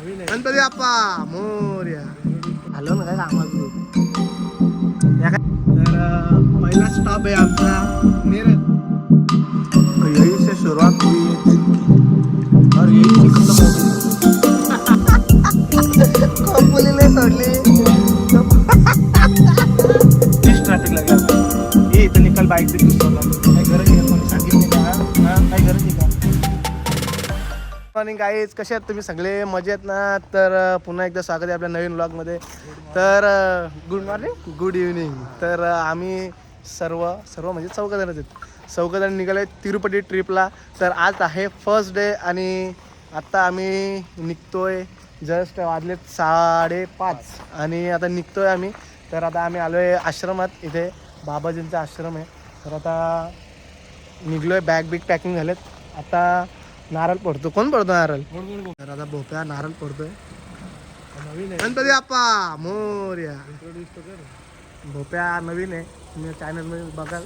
Ganpati Bappa Morya. Hello ना काय कामात तर पहिला स्टॉप आहे आमचा नेरळ. यही से शुरुआत हुई है दिन की और यही से खत्म होगी. कंपनीने सोडली ट्रॅफिक लागला. ये इथं निकाल बाईक दे दुसरा. काय गरज आहे कोणी सांगितले का? काय गरज आहे का? मॉर्निंग गाईज, कसे आहेत तुम्ही सगळे? मजेत ना? तर पुन्हा एकदा स्वागत आहे आपल्या नवीन व्लॉगमध्ये. तर गुड मॉर्निंग, गुड इव्हनिंग. तर आम्ही सर्व म्हणजे चौघजण आहेत. चौघजण निघाले तिरुपती ट्रिपला. तर आज आहे फर्स्ट डे आणि आत्ता आम्ही निघतोय. जस्ट वाजलेत 5:30 आणि आता निघतोय आम्ही. तर आता आम्ही आलो आहे आश्रमात. इथे बाबाजींचा आश्रम आहे. तर आता निघलो आहे. बॅग बिग पॅकिंग झालेत. आता नारळ पडतो. कोण पडतो नारळ? तर आता भोप्या नारळ पडतोय. गणपती बाप्पा मोरया. भोप्या नवीन आहे, तुम्ही चॅनल मध्ये बघाल.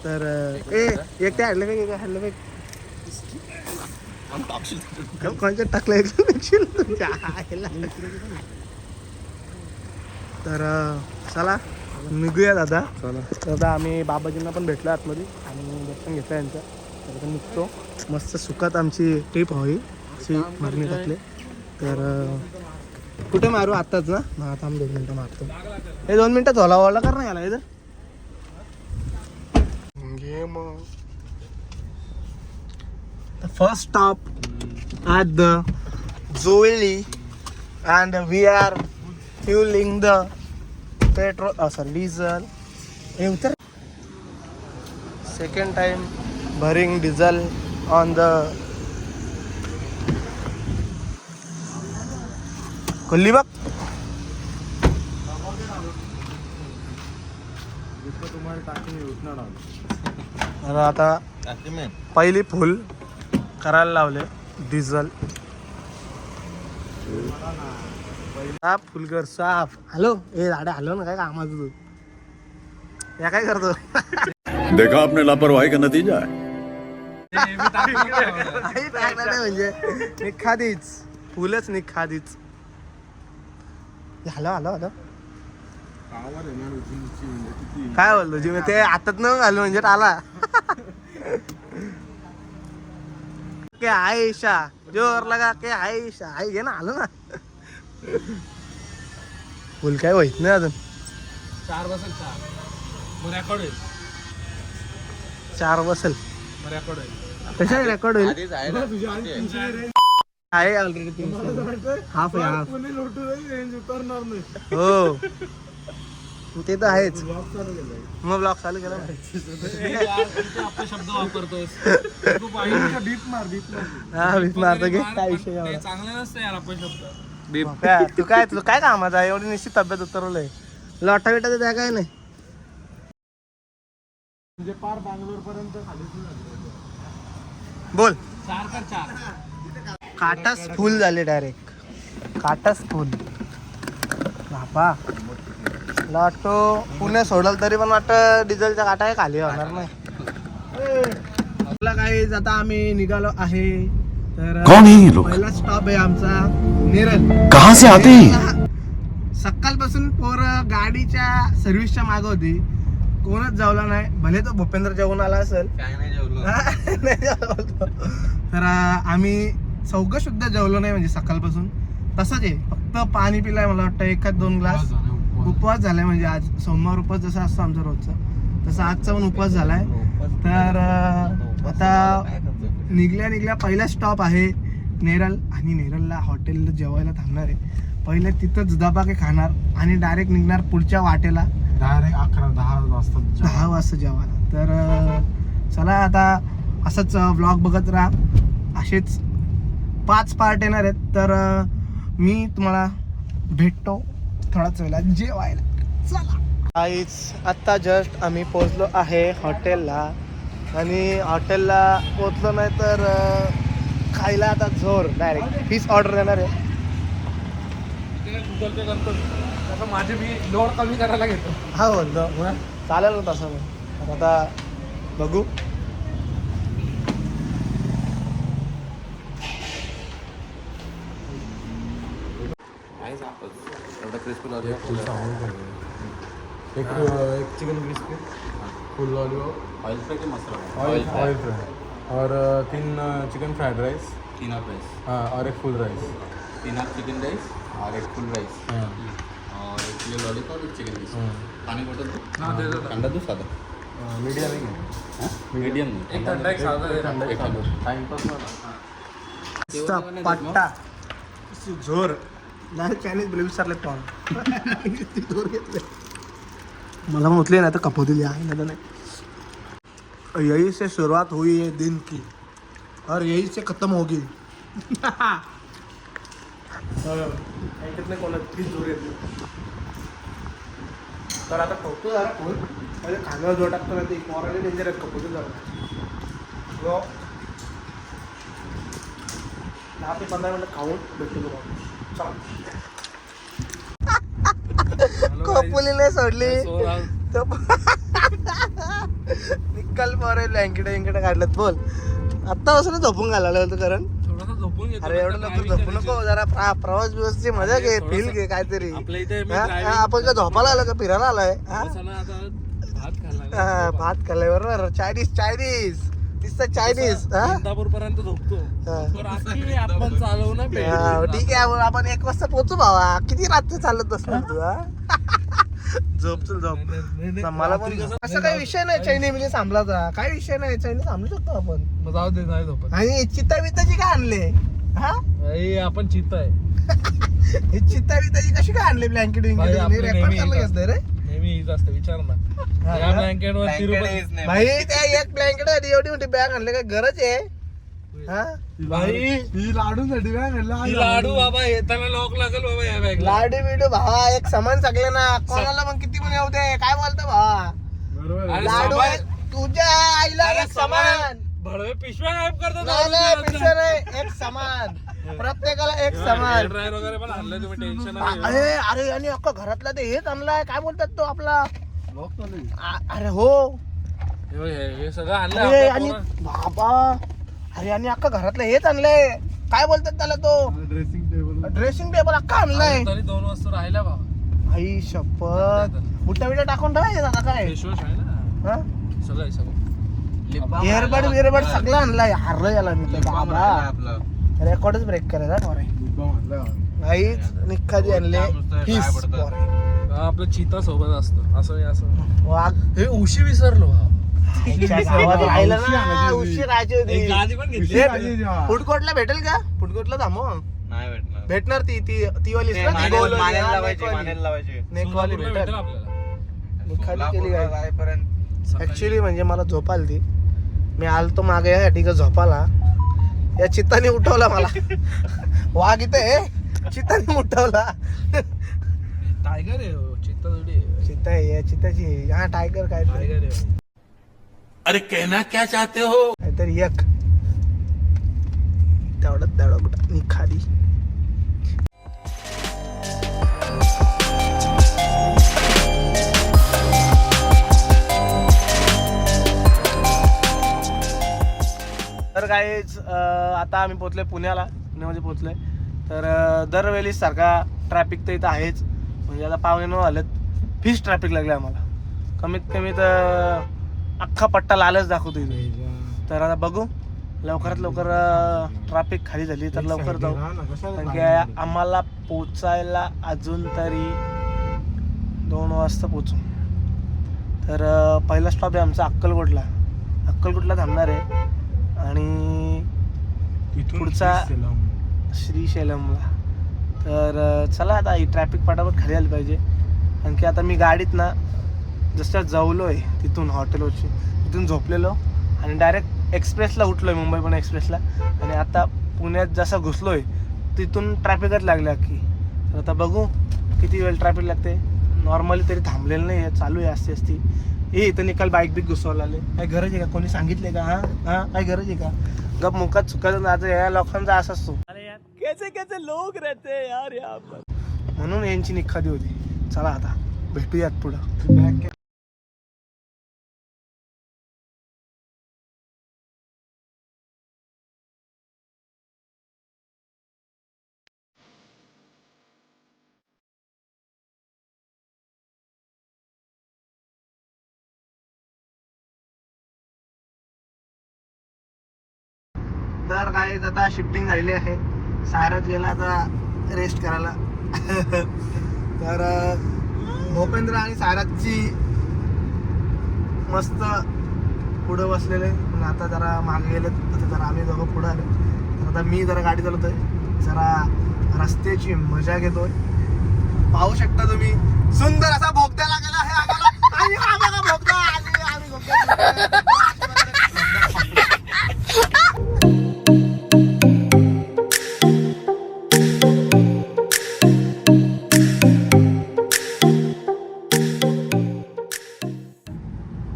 तर एकट्या हॅडलं कोणत्या टाकलं तर चला निघूया दादा. तर आता आम्ही बाबाजींना पण भेटलो आतमध्ये आणि दर्शन घेतलं यांचं. तर आता निघतो. मस्त सुखात आमची ट्रिप व्हावी अशी मागणी टाकले. तर कुठे मारू? आत्ताच ना? हा थांब 2 मिनटं मारतो. हे 2 मिनटात होला कर ना याला इथं. घे मग. First stop at the Joveli and we are fuelling the petrol sorry diesel. हे उतर. सेकंड टाइम भरिंग डिझल ऑन द कोल्लीबाग. आता पहिली फुल करायला लावले डिझल. साफ फुलकर साफ. हॅलो ए दाडा, हॅलो ना काय कामाचं तू? या काय करतो? देखा आपने लापरवाही का नतीजा है. म्हणजे निखादीच फुलच निखादीच. हॅलो हॅलो हॅलो काय बोलतो जी मी ते आतात न घालू म्हणजे आला. के आयशा जोर लगा के आयशा आई घे ना. आलो ना. फुल काय होईत नाही अजून. 4 बसेल. 4 बसेल. रेकॉर्ड होईल. कशा रेकॉर्ड होईल? आहे ऑलरेडी 300. हाफ आहे हाफ. हो ते तर आहेच. मग ब्लॉग चालू केला. आपले शब्द वापरतोस. हा बीप मारतो घे. काय विषय चांगलं नसतं यार आपण शब्द. तू काय कामाचा आहे? एवढी निश्चित तब्येत उतरवलंय. लॉटा बिटा त्या काय नाही म्हणजे पार बँगलोर पर्यंत बोल. 4 काटाच फुल झाले डायरेक्ट. काटाच फुल बापा. लॉटो पुणे सोडल तरी पण वाटतं डिझेलच्या काटा खाली होणार नाही. आपला काही आता आम्ही निघालो आहे. तर पहिला स्टॉप आहे आमचा नेरळ. कहां से आते हैं? सकाळपासून पोरं गाडीच्या सर्व्हिसच्या मागं होती. कोणच जेवला नाही. भले तो भूपेंद्र जेवून आला असेल. तर आम्ही चौघं सुद्धा जेवलो नाही म्हणजे सकाळपासून. तसंच आहे, फक्त पाणी पिलाय मला वाटतं 1-2 ग्लास. उपवास झालाय म्हणजे आज सोमवार उपवास जसा असतो आमचा रोजचा, तसा आजचा पण उपवास झालाय. तर आता निघल्या पहिला स्टॉप आहे नेरळ. आणि नेरळला हॉटेलला जेवायला थांबणार आहे. पहिले तिथंच दबाके खाणार आणि डायरेक्ट निघणार पुढच्या वाटेला. डायरेक्ट 10 वाजता जेवायला. तर चला आता असंच व्लॉग बघत राहा. असेच 5 पार्ट येणार आहेत. तर मी तुम्हाला भेटतो थोडाच वेळा जेवायला. चला काहीच आत्ता जस्ट आम्ही पोहोचलो आहे हॉटेलला. आणि हॉटेलला पोहोचलो नाही तर खायला आता जोर डायरेक्ट फिश ऑर्डर देणार आहे. गुगल पे करतो तसं माझे मी लोड कमी करायला घेतो. हा बोलतो चालेल ना तसं. मग आता बघू. एवढा क्रिस्पी एक चिकन क्रिस्पी फुल लॉलीपॉप ऑइल फ्राय की मसाला ऑयल फ्राई और 3 chicken fried rice 3 half rice हाँ और एक फुल राइस 3 हाफ चिकन राइस और एक फुल राइस हाँ और एक प्लेन लॉलीपॉप एक चिकन पीस पानी बॉटल दो ठंडा दो सादा मीडियम है मीडियम एक ठंडा एक सादा एक ठंडा टाइमपास पट्टा झोर डायरेक्ट चायनीज बिल विचारले पण जोर घेतले मला म्हटले ना तर कपवतील आहे ना नाही यही से शुरुआत हुई है दिन की और यही से खत्म होगी ऐकत कोणाची ती जोर येते तर आता ठोकतो जरा कोण म्हणजे खाण्यावर जोर टाकतो ना ते मॉरली डेंजर आहेत कपवतो जरा 10 ते 15 मिनिटं खाऊन भेटतो तुम्हाला कपुलीने सोडली निकाल पोरे ब्लँकेट काढलं बोल आत्ता पासून झोपून घालायला होतं कारण थोडासा झोपून घेतो अरे एवढं लवकर झोपू नको जरा प्रवास बिवासची मजा घे फील घे काहीतरी आपल्या इथे आपण काय झोपायला आलो का फिरायला आलोय भात खाल्ला भात खाल्लाय बरोबर चायनीज नुसतं चायनीज इंदापूर पर्यंत झोपतो रात्री आपण चालवू ना ठीक आहे आपण 1 वाजता पोहोचू भावा किती रात्री चालत बसणार तू झोप मला पण असं काही विषय नाही चैनी म्हणजे सांभाळायचा काही विषय नाही चैनी सांभाळू शकतो आपण जाऊ दे नाही झोपत आणि चित्ता बित्ताची काय आणले हा आपण चित्त आहे हे चित्ता बित्ताची कशी काय आणले ब्लँकेट विंकेट रेकॉर्ड करायला घेतलंय रे नेहमी हीच असते विचार ना या ब्लँकेट वर तिरुपती भाई त्या एक ब्लँकेट एवढी मोठी बॅग आणले काय गरज आहे हा भाई ही लाडूसाठी बॅग ही लाडू बाबा येताना लॉक लागेल बाबा या बॅग लाडू बिडू भावा एक सामान सगळे ना कोणाला मग किती पण येऊ दे काय बोलतो भावा बरोबर लाडू तुझ्या आईला एक सामान भडवे पिशव्या गायब करतात नाही पिशव्या नाही एक सामान प्रत्येकाला एक सामान ड्रायर वगैरे पण आणलं तुम्ही टेन्शन अरे अरे आणि अख्खा घरातला ते हेच आणलाय काय बोलतात तो आपला अरे हो हे सगळं अरे आणलं आणि बाबा अरे आणि अख्खा घरातलं हेच आणलंय काय बोलतात त्याला तो ड्रेसिंग टेबल अख्खा आणलाय तरी 2 वाजता राहिला बाबा आई शपथ बुट्टा बिट्टा टाकून ठेवायचे आता काय फेसवॉश आहे ना हा सगळं आहे सगळं एअरबड सगळं आणलाय हारलं याला मी तर बाबा रेकॉर्डच ब्रेक करायचा पोरे नाहीच निखादी आणले हिस पोरे आपलं चिता सोबत असतं असं वाघ हे उशी विसरलो गावात राहिलं ना उशी राहायची होती गादी पण घेतली फूड कोर्टला भेटेल का फूड कोर्टला थांबव नाही भेटणार भेटणार ती वाली नेकवाली भेटेल भेटेल आपल्याला निखादी केली काय ऍक्च्युली म्हणजे मला झोप आली ती मी आलतो मागे यासाठी का झोपाला या चित्ताने उठवला मला वाघ इथे चित्ताने उठवला टायगर आहे चित्ता थोडी चित्ता आहे या चित्ताची हा टायगर काय टायगर आहे अरे कहना क्या चाहते हो काहीतरी एक तेवढं कुठं निखादी तर काहीच आता आम्ही पोचलोय पुण्यामध्ये पोचलोय तर दरवेळी सारखा ट्रॅफिक तर इथं आहेच म्हणजे आता 8:45 आलेत फिश ट्रॅफिक लागले आम्हाला कमीत कमी तर अख्खा पट्टा लालच दाखवतो इथे तर आता बघू लवकरात लवकर ट्रॅफिक खाली झाली तर लवकर जाऊ कारण की आम्हाला पोचायला अजून तरी 2 वाजता पोचू तर पहिला स्टॉप आहे आमचा अक्कलकोटला थांबणार आहे आणि पुढचा श्रीशैलमला तर चला आता ही ट्रॅफिक पटापट खाली आली पाहिजे कारण की आता मी गाडीत ना जसं जवलो आहे तिथून हॉटेलवरची तिथून झोपलेलो आणि डायरेक्ट एक्सप्रेसला उठलो आहे मुंबई पुणे एक्सप्रेसला आणि आता पुण्यात जसं घुसलो आहे तिथून ट्रॅफिकच लागली अख्खी तर आता बघू किती वेळ ट्रॅफिक लागते नॉर्मली तरी थांबलेलं नाही आहे चालू आहे असती हे इथं निकाल बाईक बिक घुसवायला आले काय गरज आहे का कोणी सांगितले का हां काय गरज आहे का गप मुखात चुकायचं आता या लोकांचा असा असतो कैसे लोक रहते यार यहाँ पर म्हणून यांची निखादी होती चला आता भेटूयात पुढं तर काय आता शिफ्टिंग झालेली आहे. सायराज गेला आता रेस्ट करायला. तर भूपेंद्र आणि सायराजची मस्त पुढं बसलेले, पण आता जरा मागे गेलेत. आता जरा आम्ही दोघं पुढं आलो. तर आता मी जरा गाडी चालवतोय, जरा रस्त्याची मजा घेतोय. पाहू शकता तुम्ही सुंदर असा बोगदा लागला आहे आम्हाला. आणि हा बघा बोगदा, आम्ही बोगदा.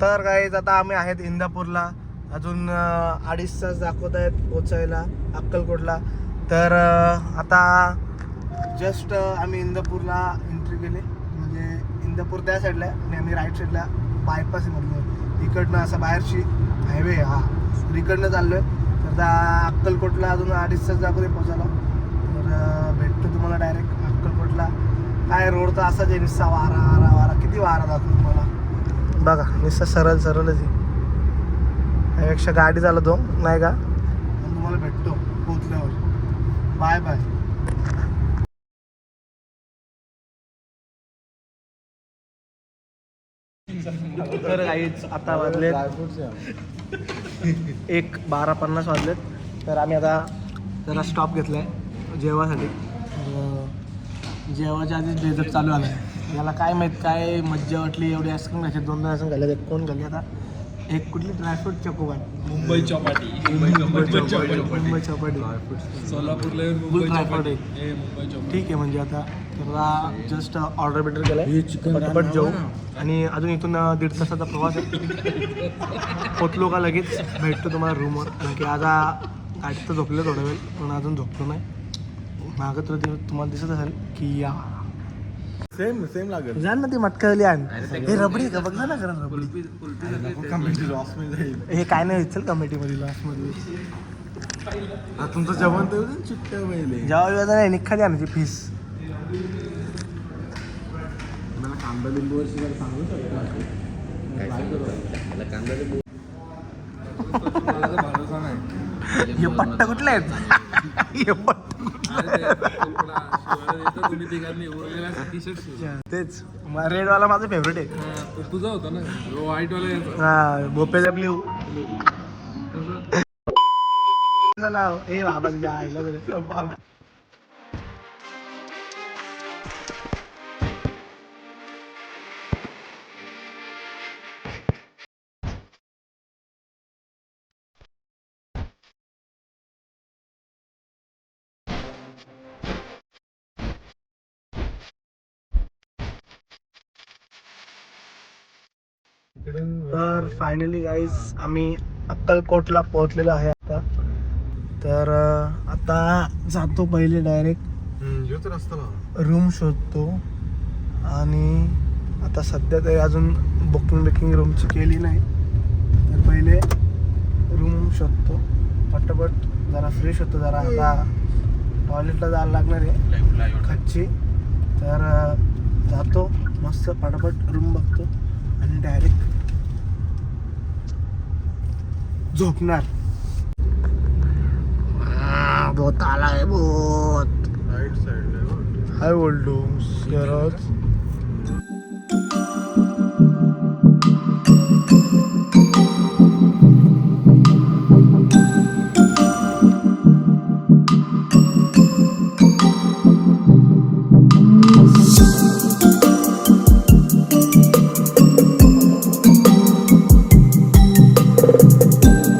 तर गाईज आता आम्ही आहेत इंदापूरला. अजून 2.5 तास दाखवत आहेत पोचायला अक्कलकोटला. तर आता जस्ट आम्ही इंदापूरला एंट्री केली. म्हणजे इंदापूर त्या साईडला आहे आणि आम्ही राईट साईडला बायपास म्हटलं इकडनं असं बाहेरची हायवे हा इकडनं चाललो आहे. तर त्या अक्कलकोटला अजून 2.5 तास दाखवते पोचायला. तर भेटतो तुम्हाला डायरेक्ट अक्कलकोटला. काय रोड तर असाच आहे, निस्सा वारा वारा वारा. किती वारा दाखवतो तुम्हाला बघा, निस्सा सरळ सरळच आहे. त्यापेक्षा गाडी चालवतो नाही का. तुम्हाला भेटतो पोचल्यावर. Bye bye. तर काहीच आता वाजलेत 1:12:50 वाजलेत. तर आम्ही आता जरा स्टॉप घेतला आहे जेवासाठी. जेवायच्या आधीच डेझर्ट चालू आलं आहे. याला काय माहीत काय मज्जा वाटली. एवढी आईस्क्रीम घ्यायचे 2 आईस्क्रीम घाले. एक कोण घाली आता. एक कुठली ड्रायफ्रूट चकोबार मुंबई चौपाटी. मुंबई चौपाटी सोलापूरला फुल ड्रायफ्रूट आहे. ठीक आहे म्हणजे आता त्याला जस्ट ऑर्डर बिर्डर केलाय. पटपट जाऊ. आणि अजून इथून 1.5 तासाचा प्रवास आहे. पोचलो का लगेच भेटतो तुम्हाला रूमवर. कारण की आता गाडीत तर झोपलं थोडा वेळ, पण अजून झोपलो नाही. मागं तर तुम्हाला दिसत असेल की या सेम सेम लागेल. जाण ना ती मटकावली आण. हे रबडी का बघ ना करा रबडी. हे काय नाही चल कमिटीमध्ये लॉसमध्ये. तुमचं जेवण तर चिट्ट्या पहिले जेव्हा नाही निघा द्या ना फीस. मला कांदा लिंबू वर्षी जरा सांगू शकतो. भरोसा नाही. हे पट्टा कुठला आहेत. हे पट्टा तेच रेडवाला माझं फेवरेट आहे. तुझा होता ना व्हाईट वाला. हा भोपेचा ब्ल्यू. नाव ए बाबा तुझ्या आईला बरं. तर फायनली गाईज आम्ही अक्कलकोटला पोहोचलेलो आहे आता. तर आता जातो पहिले डायरेक्ट रूम शोधतो. आणि आता सध्या तरी अजून बुकिंग रूमची केली नाही. तर पहिले रूम शोधतो पटपट. जरा फ्रेश होतो. जरा आता टॉयलेटला जायला लागणार आहे खच्ची. तर जातो मस्त पटापट रूम बघतो आणि डायरेक्ट झोपणार. बोत आला आहे बोत. राईट साईड काय बोलतो